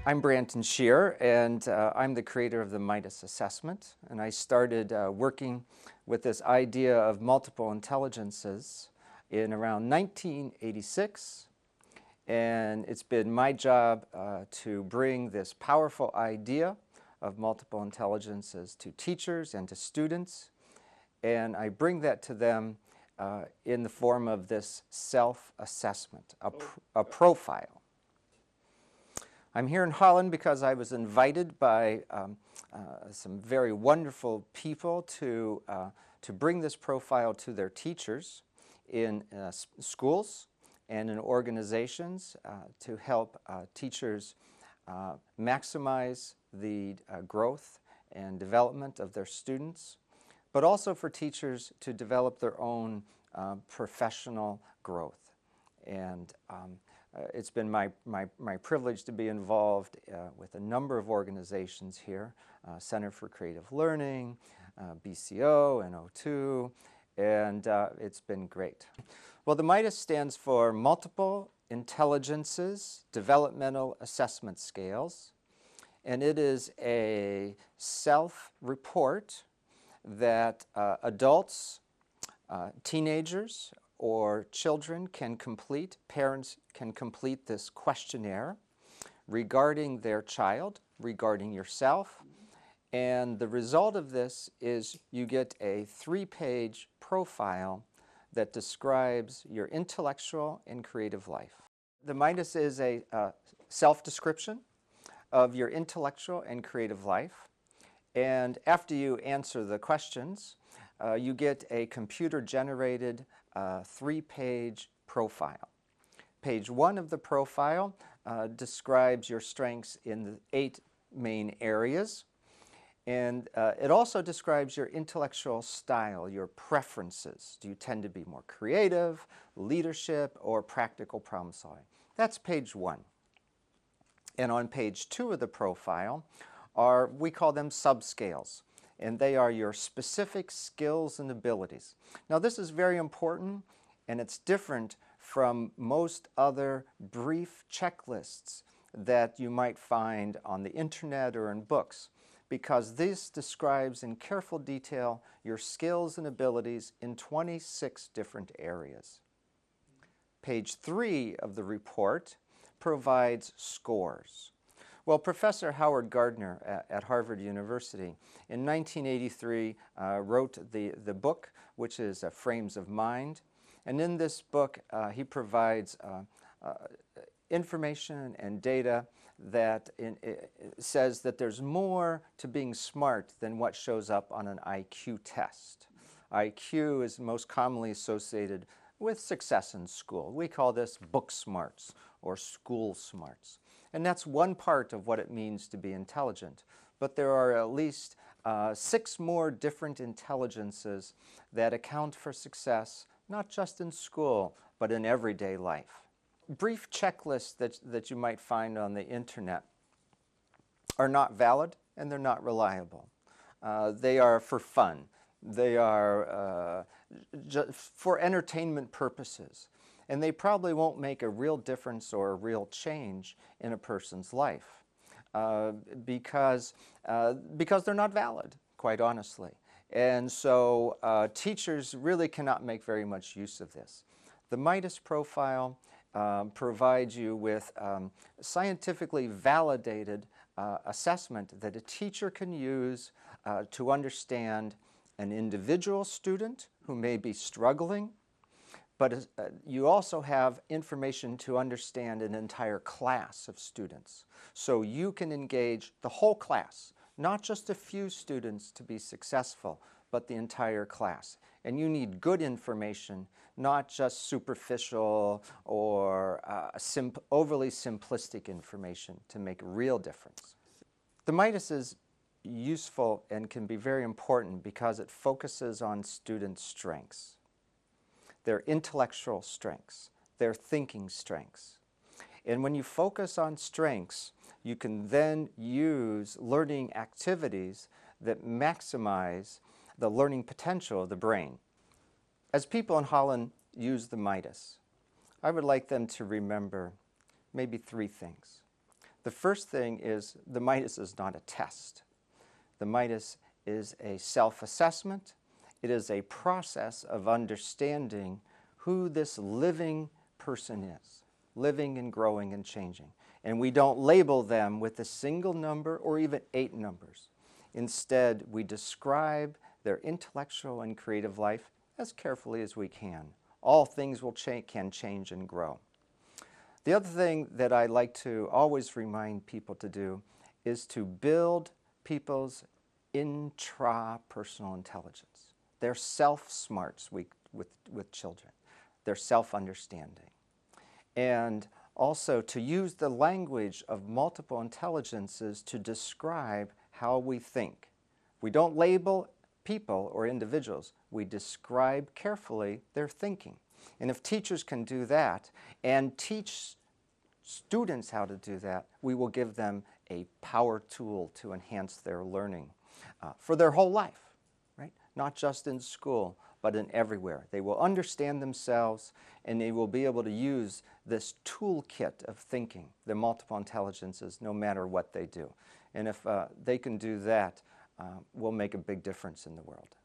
I'm Branton Shearer, and I'm the creator of the MIDAS assessment. And I started working with this idea of multiple intelligences in around 1986. And it's been my job to bring this powerful idea of multiple intelligences to teachers and to students. And I bring that to them in the form of this self-assessment, a profile. I'm here in Holland because I was invited by some very wonderful people to bring this profile to their teachers in schools and in organizations to help teachers maximize the growth and development of their students, but also for teachers to develop their own professional growth. And it's been my privilege to be involved with a number of organizations here, Center for Creative Learning, BCO and O2, and it's been great. Well, the MIDAS stands for Multiple Intelligences Developmental Assessment Scales, and it is a self-report that adults, teenagers, or children can complete, parents can complete this questionnaire regarding their child, regarding yourself, and the result of this is you get a 3-page profile that describes your intellectual and creative life. The MIDAS is a self-description of your intellectual and creative life, and after you answer the questions, you get a computer-generated 3-page profile. Page 1 of the profile describes your strengths in the 8 main areas, and it also describes your intellectual style, your preferences. Do you tend to be more creative, leadership, or practical problem solving? That's page 1. And on page 2 of the profile we call them subscales, and they are your specific skills and abilities. Now, this is very important, and it's different from most other brief checklists that you might find on the internet or in books, because this describes in careful detail your skills and abilities in 26 different areas. Page 3 of the report provides scores. Well, Professor Howard Gardner at Harvard University in 1983 wrote the book, which is Frames of Mind. And in this book, he provides information and data that says that there's more to being smart than what shows up on an IQ test. IQ is most commonly associated with success in school. We call this book smarts or school smarts. And that's one part of what it means to be intelligent. But there are at least 6 more different intelligences that account for success, not just in school, but in everyday life. Brief checklists that you might find on the internet are not valid and they're not reliable. They are for fun. They are for entertainment purposes. And they probably won't make a real difference or a real change in a person's life because they're not valid, quite honestly. And so teachers really cannot make very much use of this. The MIDAS profile provides you with scientifically validated assessment that a teacher can use to understand an individual student who may be struggling, but you also have information to understand an entire class of students. So you can engage the whole class, not just a few students to be successful, but the entire class. And you need good information, not just superficial or overly simplistic information to make a real difference. The MIDAS is useful and can be very important because it focuses on student strengths, their intellectual strengths, their thinking strengths. And when you focus on strengths, you can then use learning activities that maximize the learning potential of the brain. As people in Holland use the MIDAS, I would like them to remember maybe 3 things. The first thing is the MIDAS is not a test. The MIDAS is a self-assessment. It is a process of understanding who this living person is, living and growing and changing. And we don't label them with a single number or even 8 numbers. Instead, we describe their intellectual and creative life as carefully as we can. All things can change and grow. The other thing that I like to always remind people to do is to build people's intrapersonal intelligence, their self-smarts with children, their self-understanding. And also to use the language of multiple intelligences to describe how we think. We don't label people or individuals. We describe carefully their thinking. And if teachers can do that and teach students how to do that, we will give them a power tool to enhance their learning for their whole life, right? Not just in school, but in everywhere. They will understand themselves and they will be able to use this toolkit of thinking, the multiple intelligences, no matter what they do. And if they can do that, we'll make a big difference in the world.